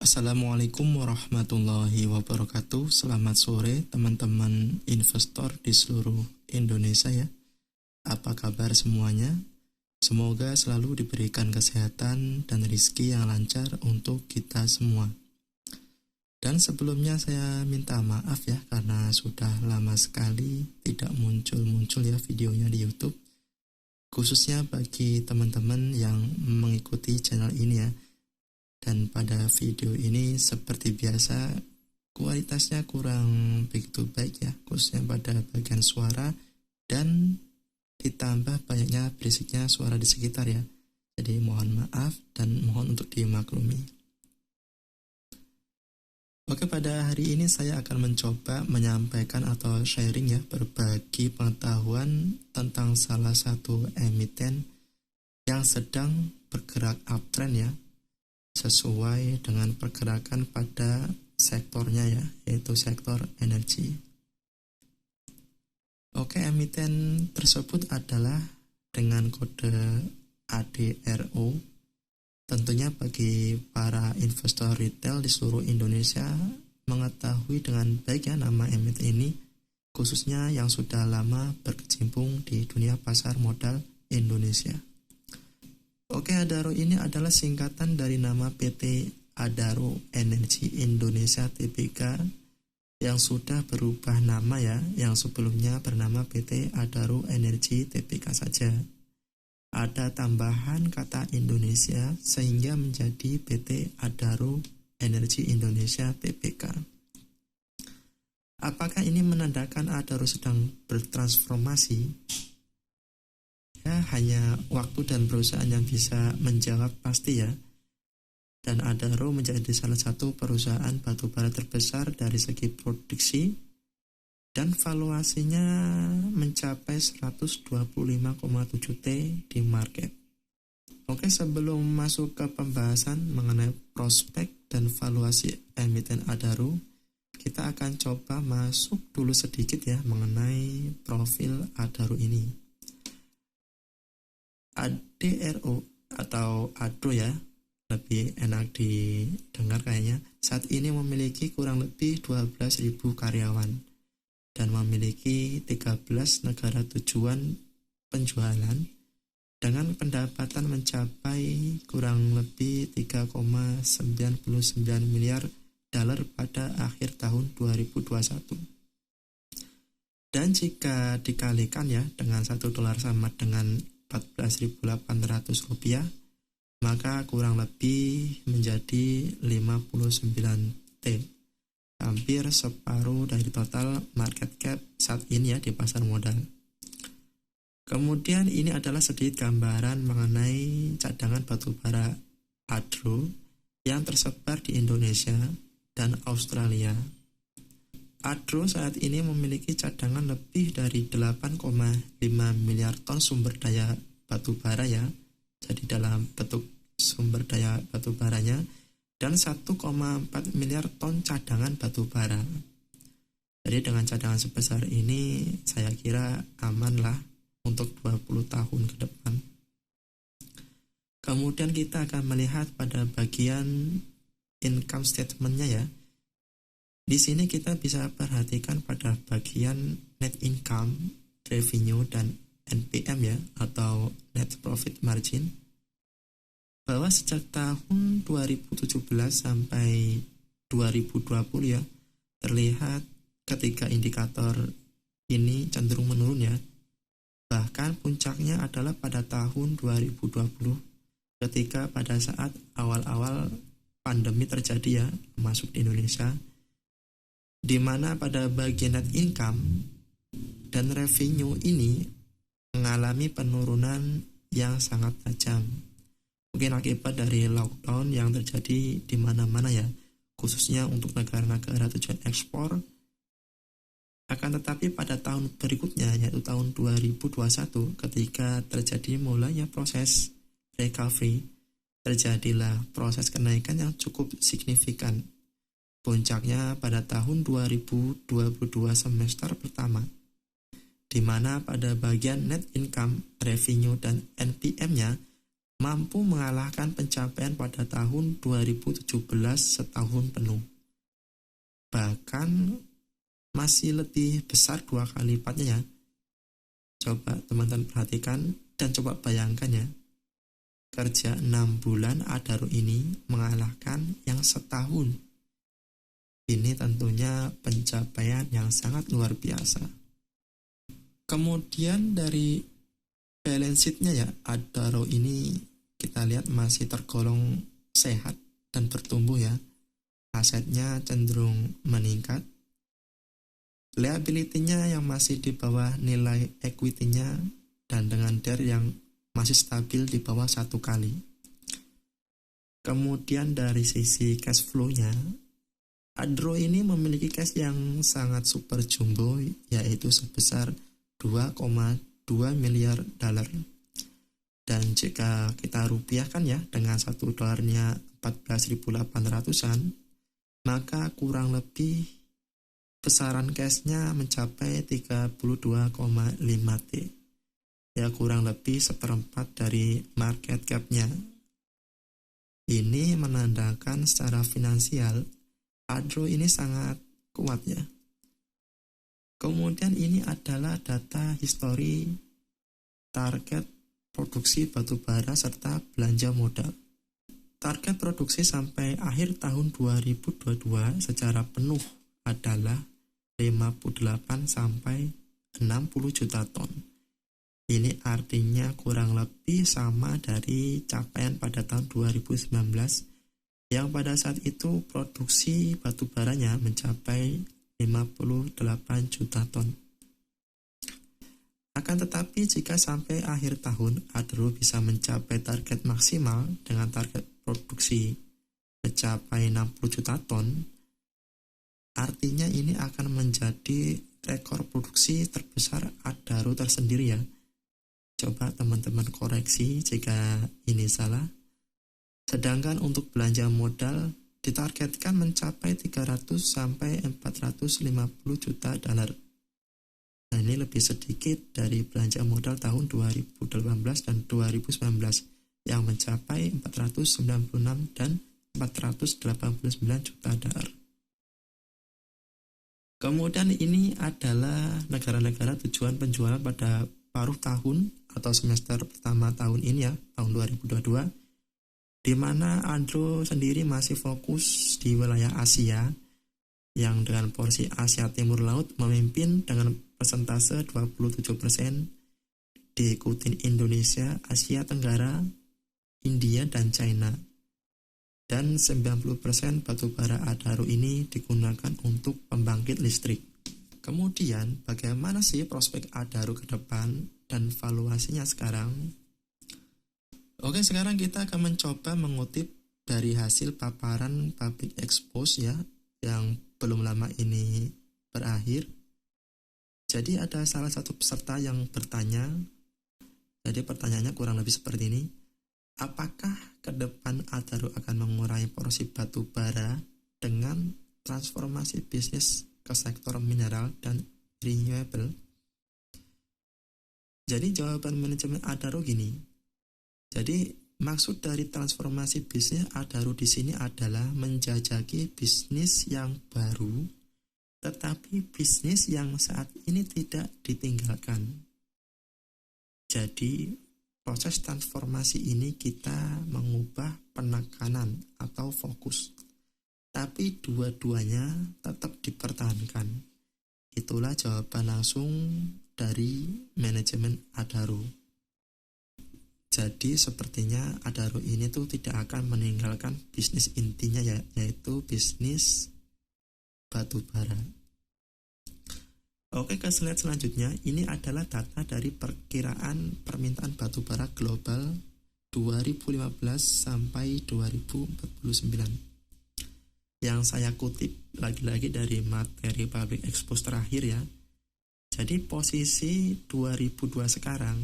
Assalamualaikum warahmatullahi wabarakatuh. Selamat sore teman-teman investor di seluruh Indonesia ya. Apa kabar semuanya? Semoga selalu diberikan kesehatan dan rezeki yang lancar untuk kita semua. Dan sebelumnya saya minta maaf ya karena sudah lama sekali tidak muncul-muncul ya videonya di YouTube. Khususnya bagi teman-teman yang mengikuti channel ini ya. Dan pada video ini seperti biasa kualitasnya kurang begitu baik ya, khususnya pada bagian suara dan ditambah banyaknya berisiknya suara di sekitar ya. Jadi mohon maaf dan mohon untuk dimaklumi. Oke, pada hari ini saya akan mencoba menyampaikan atau sharing ya, berbagi pengetahuan tentang salah satu emiten yang sedang bergerak uptrend ya, sesuai dengan pergerakan pada sektornya ya, yaitu sektor energi. Oke, emiten tersebut adalah dengan kode ADRO. Tentunya bagi para investor retail di seluruh Indonesia mengetahui dengan baik ya nama emiten ini, khususnya yang sudah lama berkecimpung di dunia pasar modal Indonesia. Oke, Adaro ini adalah singkatan dari nama PT Adaro Energi Indonesia Tbk yang sudah berubah nama ya, yang sebelumnya bernama PT Adaro Energi Tbk saja. Ada tambahan kata Indonesia sehingga menjadi PT Adaro Energi Indonesia Tbk. Apakah ini menandakan Adaro sedang bertransformasi? Ya, hanya waktu dan perusahaan yang bisa menjawab pasti ya. Dan Adaro menjadi salah satu perusahaan batubara terbesar dari segi produksi dan valuasinya mencapai 125,7 T di market. Oke, sebelum masuk ke pembahasan mengenai prospek dan valuasi emiten Adaro, kita akan coba masuk dulu sedikit ya mengenai profil Adaro ini. ADRO atau ADRO ya, lebih enak didengar kayaknya, saat ini memiliki kurang lebih 12.000 karyawan dan memiliki 13 negara tujuan penjualan dengan pendapatan mencapai kurang lebih 3,99 miliar dolar pada akhir tahun 2021. Dan jika dikalikan ya dengan $1 sama dengan Rp14.800, maka kurang lebih menjadi 59 T, hampir separuh dari total market cap saat ini ya di pasar modal. Kemudian ini adalah sedikit gambaran mengenai cadangan batubara Adaro yang tersebar di Indonesia dan Australia. Adaro saat ini memiliki cadangan lebih dari 8,5 miliar ton sumber daya batubara ya, jadi dalam bentuk sumber daya batubaranya, dan 1,4 miliar ton cadangan batubara. Jadi dengan cadangan sebesar ini saya kira aman lah untuk 20 tahun ke depan. Kemudian kita akan melihat pada bagian income statement-nya ya. Di sini kita bisa perhatikan pada bagian net income, revenue, dan NPM ya, atau net profit margin, bahwa sejak tahun 2017 sampai 2020 ya, terlihat ketiga indikator ini cenderung menurun ya. Bahkan puncaknya adalah pada tahun 2020 ketika pada saat awal-awal pandemi terjadi ya, masuk di Indonesia, di mana pada bagian net income dan revenue ini mengalami penurunan yang sangat tajam. Mungkin akibat dari lockdown yang terjadi di mana-mana ya, khususnya untuk negara-negara tujuan ekspor. Akan tetapi pada tahun berikutnya, yaitu tahun 2021, ketika terjadi mulanya proses recovery, terjadilah proses kenaikan yang cukup signifikan. Puncaknya pada tahun 2022 semester pertama, di mana pada bagian net income, revenue, dan NPM-nya mampu mengalahkan pencapaian pada tahun 2017 setahun penuh. Bahkan masih lebih besar 2 kali lipatnya ya. Coba teman-teman perhatikan dan coba bayangkan ya. Kerja 6 bulan Adaro ini mengalahkan yang setahun. Ini tentunya pencapaian yang sangat luar biasa. Kemudian dari balance sheet-nya ya, Adaro ini kita lihat masih tergolong sehat dan bertumbuh ya. Asetnya cenderung meningkat. Liability-nya yang masih di bawah nilai equity-nya dan dengan DER yang masih stabil di bawah 1 kali. Kemudian dari sisi cash flow-nya, Adaro ini memiliki cash yang sangat super jumbo, yaitu sebesar 2,2 miliar dolar. Dan jika kita rupiahkan ya dengan 1 dolarnya 14.800-an, maka kurang lebih besaran cashnya mencapai 32,5 T. Ya kurang lebih seperempat dari market cap-nya. Ini menandakan secara finansial Adaro ini sangat kuat ya. Kemudian ini adalah data histori target produksi batubara serta belanja modal. Target produksi sampai akhir tahun 2022 secara penuh adalah 58 sampai 60 juta ton. Ini artinya kurang lebih sama dari capaian pada tahun 2019 yang pada saat itu produksi batubaranya mencapai 58 juta ton. Akan tetapi jika sampai akhir tahun Adaro bisa mencapai target maksimal dengan target produksi mencapai 60 juta ton, artinya ini akan menjadi rekor produksi terbesar Adaro tersendiri ya. Coba teman-teman koreksi jika ini salah. Sedangkan untuk belanja modal ditargetkan mencapai 300 sampai 450 juta dolar. Nah, ini lebih sedikit dari belanja modal tahun 2018 dan 2019 yang mencapai 496 dan 489 juta dolar. Kemudian ini adalah negara-negara tujuan penjualan pada paruh tahun atau semester pertama tahun ini ya, tahun 2022, di mana Adaro sendiri masih fokus di wilayah Asia yang dengan porsi Asia Timur Laut memimpin dengan persentase 27%, diikuti Indonesia, Asia Tenggara, India, dan China. Dan 90% batubara Adaro ini digunakan untuk pembangkit listrik. Kemudian bagaimana sih prospek Adaro ke depan dan valuasinya sekarang? Oke, sekarang kita akan mencoba mengutip dari hasil paparan Public Expose ya, yang belum lama ini berakhir. Jadi ada salah satu peserta yang bertanya, jadi pertanyaannya kurang lebih seperti ini. Apakah ke depan Adaro akan mengurangi porsi batu bara dengan transformasi bisnis ke sektor mineral dan renewable? Jadi jawaban manajemen Adaro gini. Jadi maksud dari transformasi bisnis Adaro di sini adalah menjajaki bisnis yang baru, tetapi bisnis yang saat ini tidak ditinggalkan. Jadi proses transformasi ini kita mengubah penekanan atau fokus, tapi dua-duanya tetap dipertahankan. Itulah jawaban langsung dari manajemen Adaro. Jadi sepertinya Adaro ini tuh tidak akan meninggalkan bisnis intinya ya, yaitu bisnis batu bara. Oke, ke slide selanjutnya, ini adalah data dari perkiraan permintaan batu bara global 2015 sampai 2049. Yang saya kutip lagi-lagi dari materi Public Expose terakhir ya. Jadi posisi 2002 sekarang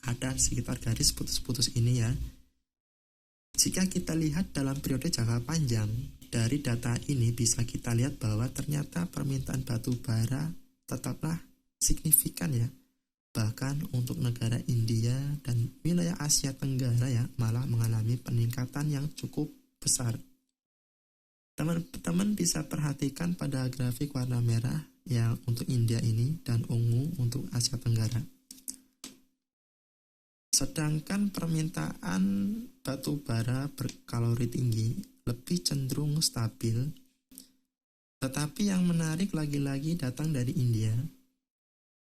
ada sekitar garis putus-putus ini ya. Jika kita lihat dalam periode jangka panjang, dari data ini bisa kita lihat bahwa ternyata permintaan batu bara tetaplah signifikan ya. bahkan untuk negara India dan wilayah Asia Tenggara ya malah mengalami peningkatan yang cukup besar. Teman-teman bisa perhatikan pada grafik warna merah yang untuk India ini dan ungu untuk Asia Tenggara. Sedangkan permintaan batu bara berkalori tinggi lebih cenderung stabil, tetapi yang menarik lagi-lagi datang dari India.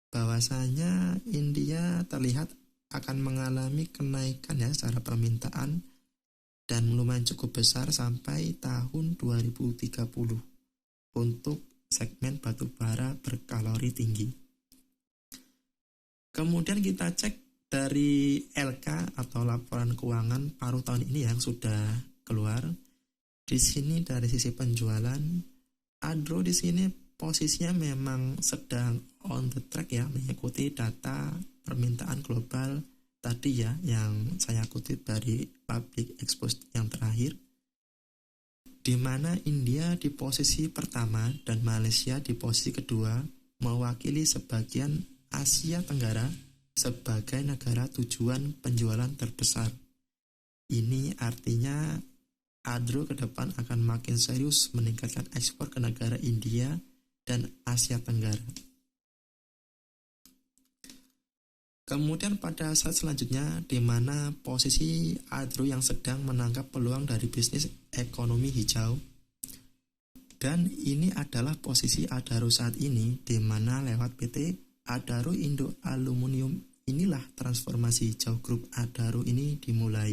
Bahwasanya India terlihat akan mengalami kenaikan ya secara permintaan dan lumayan cukup besar sampai tahun 2030 untuk segmen batu bara berkalori tinggi. Kemudian kita cek dari LK atau laporan keuangan paruh tahun ini yang sudah keluar. Di sini dari sisi penjualan, Adro di sini posisinya memang sedang on the track ya, mengikuti data permintaan global tadi ya yang saya kutip dari Public Exposed yang terakhir, di mana India di posisi pertama dan Malaysia di posisi kedua mewakili sebagian Asia Tenggara sebagai negara tujuan penjualan terbesar. Ini artinya Adro ke depan akan makin serius meningkatkan ekspor ke negara India dan Asia Tenggara. Kemudian pada saat selanjutnya di mana posisi Adro yang sedang menangkap peluang dari bisnis ekonomi hijau, dan ini adalah posisi Adaro saat ini di mana lewat PT Adaro Indo Aluminium inilah transformasi hijau grup Adaro ini dimulai.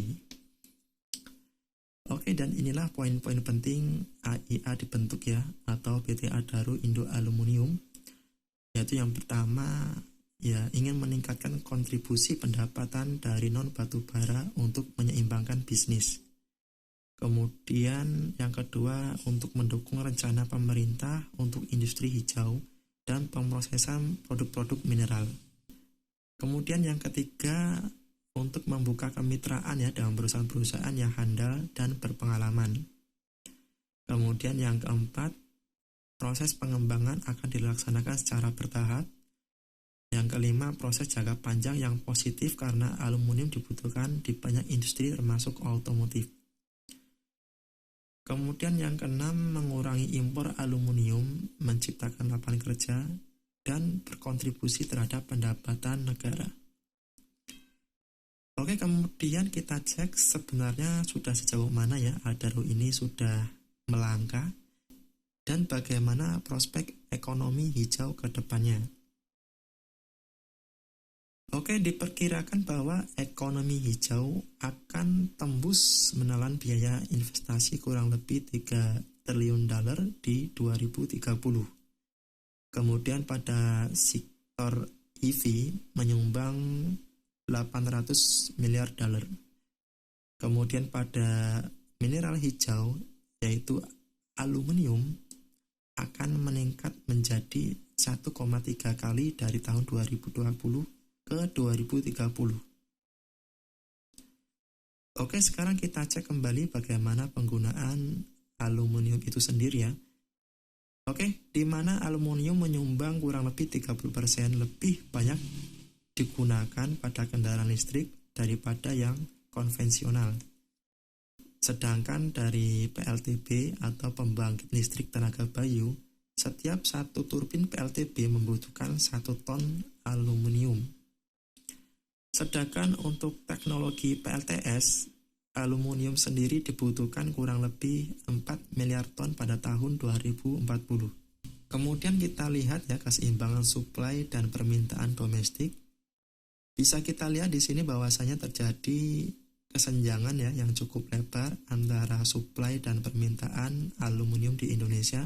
Oke, dan inilah poin-poin penting AIA dibentuk ya, atau PT Adaro Indo Aluminium, yaitu yang pertama ya ingin meningkatkan kontribusi pendapatan dari non batu bara untuk menyeimbangkan bisnis. Kemudian yang kedua untuk mendukung rencana pemerintah untuk industri hijau dan pemrosesan produk-produk mineral. Kemudian yang ketiga untuk membuka kemitraan ya dengan perusahaan-perusahaan yang handal dan berpengalaman. Kemudian yang keempat, proses pengembangan akan dilaksanakan secara bertahap. Yang kelima, proses jangka panjang yang positif karena aluminium dibutuhkan di banyak industri termasuk otomotif. Kemudian yang keenam, mengurangi impor aluminium, menciptakan lapangan kerja, dan berkontribusi terhadap pendapatan negara. Oke, kemudian kita cek sebenarnya sudah sejauh mana ya Adaro ini sudah melangkah dan bagaimana prospek ekonomi hijau ke depannya. Oke, diperkirakan bahwa ekonomi hijau akan tembus menelan biaya investasi kurang lebih 3 triliun dolar di 2030. Kemudian pada sektor EV menyumbang 800 miliar dolar. Kemudian pada mineral hijau yaitu aluminium akan meningkat menjadi 1,3 kali dari tahun 2020 ke 2030. Oke, sekarang kita cek kembali bagaimana penggunaan aluminium itu sendiri ya. Oke, di mana aluminium menyumbang kurang lebih 30% lebih banyak digunakan pada kendaraan listrik daripada yang konvensional. Sedangkan dari PLTB atau pembangkit listrik tenaga bayu, setiap satu turbin PLTB membutuhkan 1 ton aluminium. Sedangkan untuk teknologi PLTS, aluminium sendiri dibutuhkan kurang lebih 4 miliar ton pada tahun 2040. Kemudian kita lihat ya keseimbangan supply dan permintaan domestik. Bisa kita lihat di sini bahwasanya terjadi kesenjangan ya yang cukup lebar antara supply dan permintaan aluminium di Indonesia.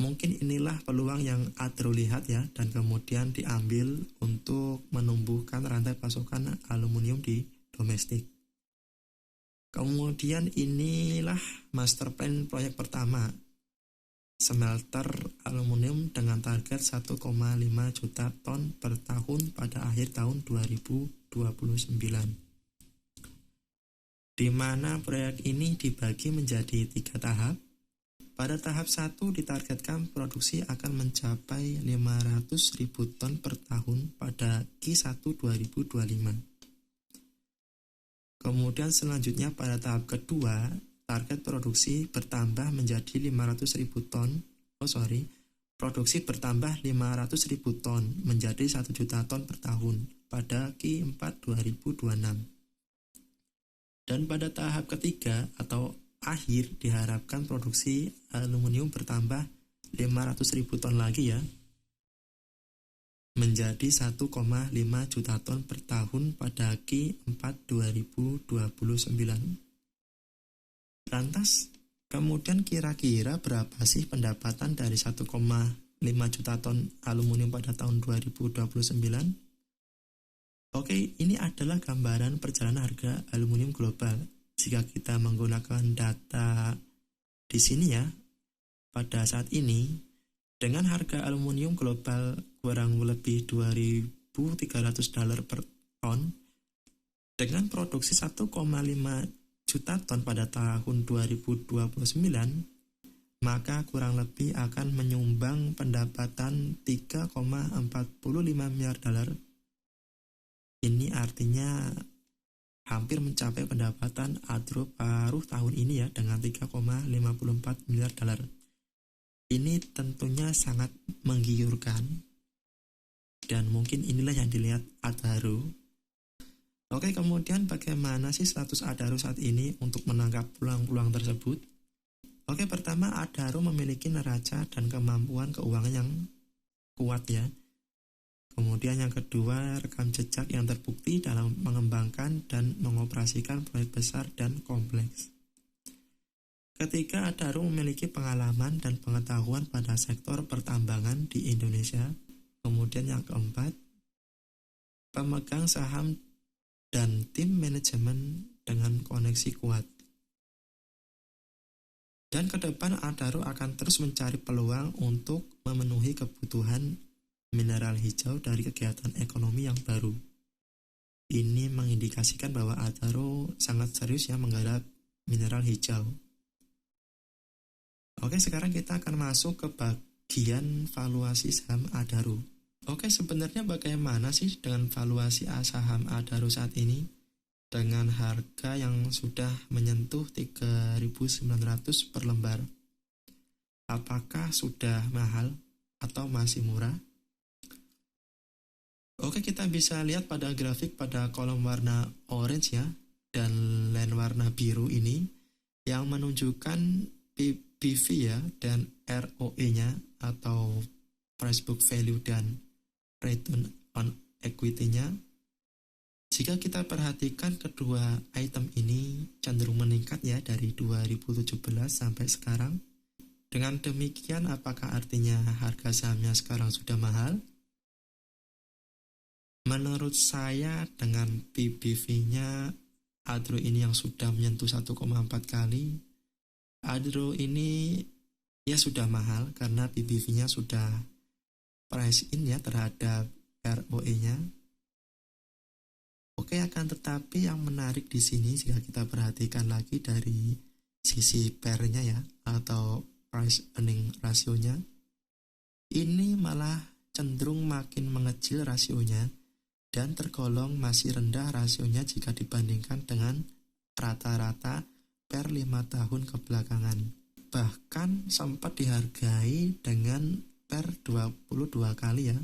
Mungkin inilah peluang yang Adro lihat ya dan kemudian diambil untuk menumbuhkan rantai pasokan aluminium di domestik. Kemudian inilah master plan proyek pertama, smelter aluminium dengan target 1,5 juta ton per tahun pada akhir tahun 2029. Di mana proyek ini dibagi menjadi 3 tahap. Pada tahap 1 ditargetkan produksi akan mencapai 500.000 ton per tahun pada Q1 2025. Kemudian selanjutnya pada tahap kedua, target produksi bertambah menjadi 500.000 ton. Produksi bertambah 500.000 ton menjadi 1 juta ton per tahun pada Q4 2026. Dan pada tahap ketiga atau akhir diharapkan produksi aluminium bertambah 500.000 ton lagi ya, menjadi 1,5 juta ton per tahun pada Q4 2029. Lantas, kemudian kira-kira berapa sih pendapatan dari 1,5 juta ton aluminium pada tahun 2029? Oke, ini adalah gambaran perjalanan harga aluminium global. Jika kita menggunakan data di sini ya, pada saat ini, dengan harga aluminium global kurang lebih $2.300 per ton, dengan produksi 1,5 juta ton pada tahun 2029, maka kurang lebih akan menyumbang pendapatan $3,45 miliar. Ini artinya hampir mencapai pendapatan Adro paruh tahun ini ya, dengan $3,54 miliar. Ini tentunya sangat menggiurkan, dan mungkin inilah yang dilihat Adaro. Oke, kemudian bagaimana sih status Adaro saat ini untuk menangkap peluang-peluang tersebut? Oke, pertama, Adaro memiliki neraca dan kemampuan keuangan yang kuat ya. Kemudian yang kedua, rekam jejak yang terbukti dalam mengembangkan dan mengoperasikan proyek besar dan kompleks. Ketiga, Adaro memiliki pengalaman dan pengetahuan pada sektor pertambangan di Indonesia. Kemudian yang keempat, pemegang saham dan tim manajemen dengan koneksi kuat. Dan ke depan Adaro akan terus mencari peluang untuk memenuhi kebutuhan mineral hijau dari kegiatan ekonomi yang baru. Ini mengindikasikan bahwa Adaro sangat serius ya menggarap mineral hijau. Oke, sekarang kita akan masuk ke bagian valuasi saham Adaro. Oke, sebenarnya bagaimana sih dengan valuasi saham Adaro saat ini? Dengan harga yang sudah menyentuh 3.900 per lembar. Apakah sudah mahal atau masih murah? Oke, kita bisa lihat pada grafik pada kolom warna orange ya, dan line warna biru ini yang menunjukkan PBV ya, dan ROE-nya atau price book value dan return on equity-nya. Jika kita perhatikan kedua item ini cenderung meningkat ya dari 2017 sampai sekarang. Dengan demikian, apakah artinya harga sahamnya sekarang sudah mahal? Menurut saya dengan PBV-nya Adro ini yang sudah menyentuh 1,4 kali, Adro ini ya sudah mahal karena PBV-nya sudah price in ya terhadap ROE-nya. Oke, akan tetapi yang menarik di sini jika kita perhatikan lagi dari sisi PER-nya ya atau price earning rasionya, ini malah cenderung makin mengecil rasionya dan tergolong masih rendah rasionya jika dibandingkan dengan rata-rata per 5 tahun kebelakangan. Bahkan sempat dihargai dengan per 22 kali ya.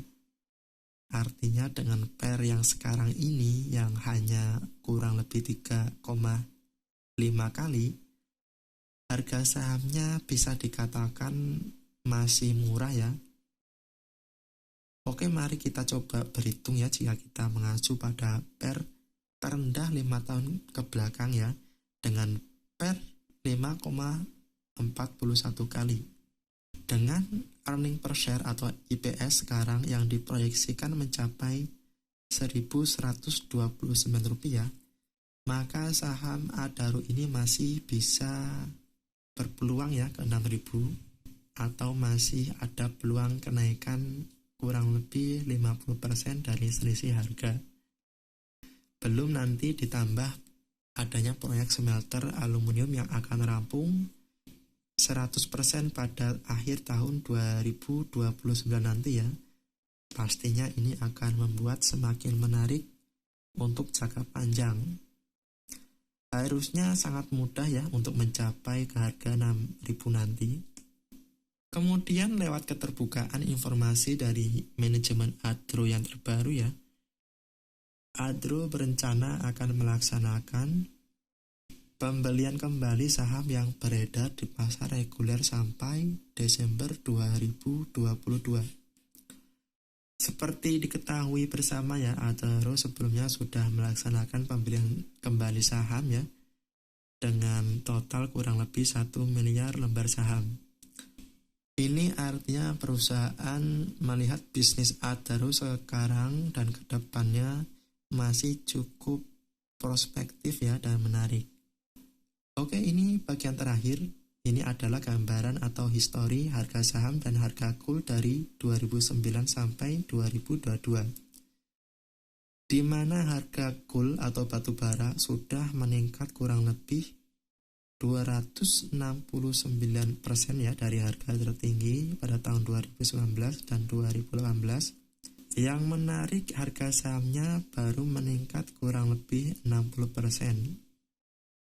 Artinya dengan per yang sekarang ini yang hanya kurang lebih 3,5 kali, harga sahamnya bisa dikatakan masih murah ya. Oke, mari kita coba berhitung ya jika kita mengacu pada per terendah 5 tahun ke belakang ya, dengan per 5,41 kali. Dengan earning per share atau EPS sekarang yang diproyeksikan mencapai Rp1.129, maka saham Adaro ini masih bisa berpeluang ya ke 6.000 atau masih ada peluang kenaikan kurang lebih 50% dari selisih harga. Belum nanti ditambah adanya proyek smelter aluminium yang akan rampung 100% pada akhir tahun 2029 nanti ya. Pastinya ini akan membuat semakin menarik untuk jangka panjang. Harusnya sangat mudah ya untuk mencapai ke harga 6.000 nanti. Kemudian lewat keterbukaan informasi dari manajemen Adro yang terbaru ya, Adro berencana akan melaksanakan pembelian kembali saham yang beredar di pasar reguler sampai Desember 2022. Seperti diketahui bersama ya, Adro sebelumnya sudah melaksanakan pembelian kembali saham ya, dengan total kurang lebih 1 miliar lembar saham. Ini artinya perusahaan melihat bisnis Adaro sekarang dan kedepannya masih cukup prospektif ya dan menarik. Oke, ini bagian terakhir. Ini adalah gambaran atau histori harga saham dan harga gold dari 2009 sampai 2022. Di mana harga gold atau batu bara sudah meningkat kurang lebih 269% ya dari harga tertinggi pada tahun 2019 dan 2018. Yang menarik, harga sahamnya baru meningkat kurang lebih 60%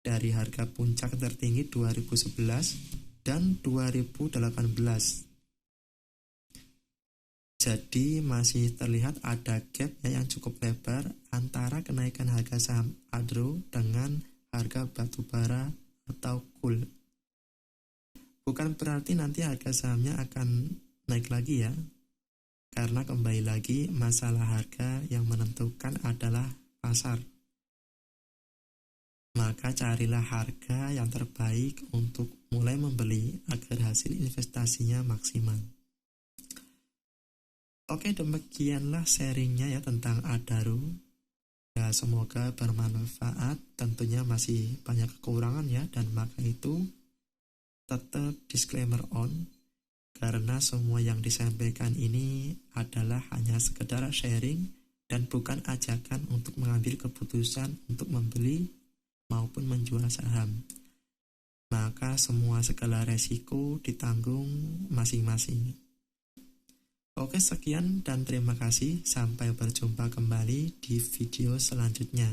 dari harga puncak tertinggi 2011 dan 2018. Jadi masih terlihat ada gap ya yang cukup lebar antara kenaikan harga saham Adro dengan harga batu bara atau gold. Bukan berarti nanti harga sahamnya akan naik lagi ya, karena kembali lagi masalah harga yang menentukan adalah pasar. Maka carilah harga yang terbaik untuk mulai membeli agar hasil investasinya maksimal. Oke, demikianlah sharingnya ya tentang Adaro. Ya, semoga bermanfaat. Tentunya masih banyak kekurangan ya, dan maka itu tetap disclaimer on, karena semua yang disampaikan ini adalah hanya sekedar sharing dan bukan ajakan untuk mengambil keputusan untuk membeli maupun menjual saham. Maka semua segala resiko ditanggung masing-masing. Oke, sekian dan terima kasih. Sampai berjumpa kembali di video selanjutnya.